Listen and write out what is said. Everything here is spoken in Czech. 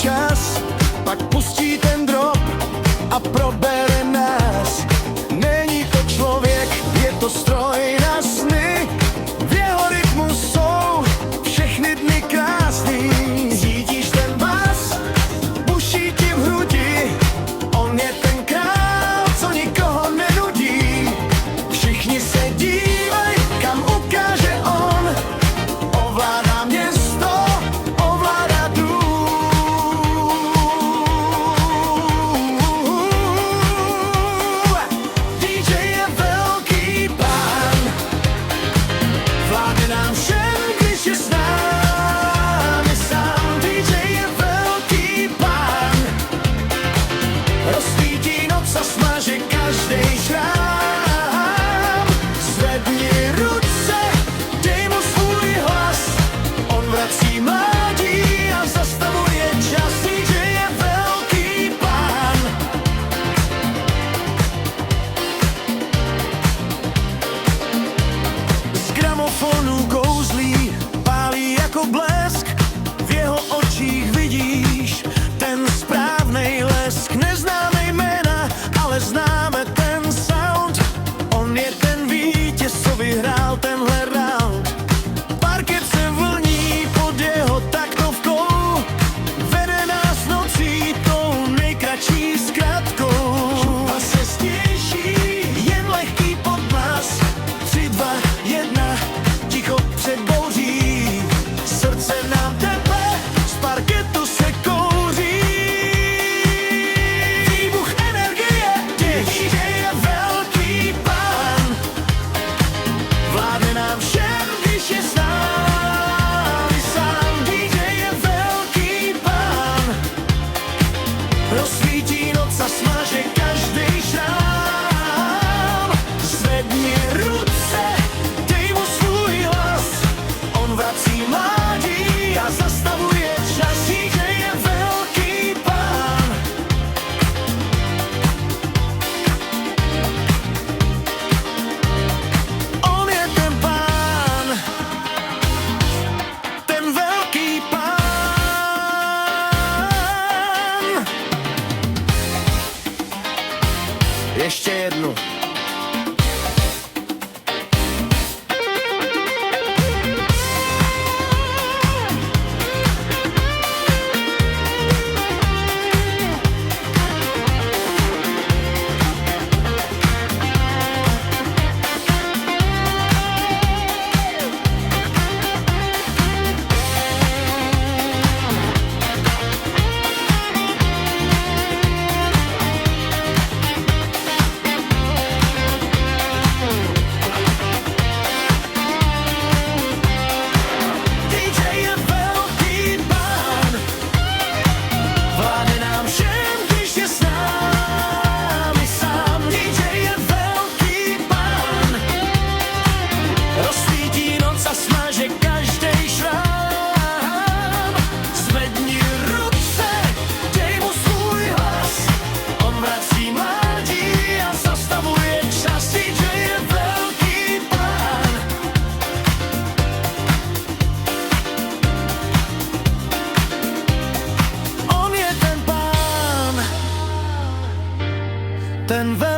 čas, pak pustí ten drop a probere nás. Není to člověk, je to stroj na sny, v jeho rytmu jsou všechny dny krásný. Cítíš ten bas, buší ti v hrudi, on je ten král, co nikoho nenudí. Všichni se dívaj, kam ukáže on, ovládá město, ovládá DJ je velký pán, vládne nám všem, když je s námi sám. DJ je velký pán, rozsvítí noc a smaže každej šrám. Zvedni ruce, dej mu svůj hlas, on vrací mládí a zastavuje čas. DJ je velký pán. Z gramofonu kouzlí, pálí jako blesk, v jeho očích vidíš ten správnej lesk. Neznáme jména, ale známe ten sound, on je ten vítěz, co vyhrál tenhle round. Parket se vlní pod jeho taktovkou, vede nás nocí tou nejkratší zkratkou. A se stěší, jen lehký podmas, 3, 2, 1, ticho před bouří. Srdce nám tepe, z parketu se kouří. Výbuch energie, DJ je velký pán, vládne nám všem, když je s námi sám. DJ je velký pán, rozsvítí noc a smaže každej šrám. Zvedni ruce, dej mu svůj hlas, on vrací mládí a zastavuje čas. DJ je velký pán. On je ten pán, ten velký pán. Ještě jednu. DJ je velký pán, vládne nám všem, když je s námi sám. DJ je velký pán, rozsvítí noc a smaže každej šrám. Zvedni ruce, dej mu svůj hlas, on vrací mládí a zastavuje čas. DJ je velký pán. On je ten pán, ten velký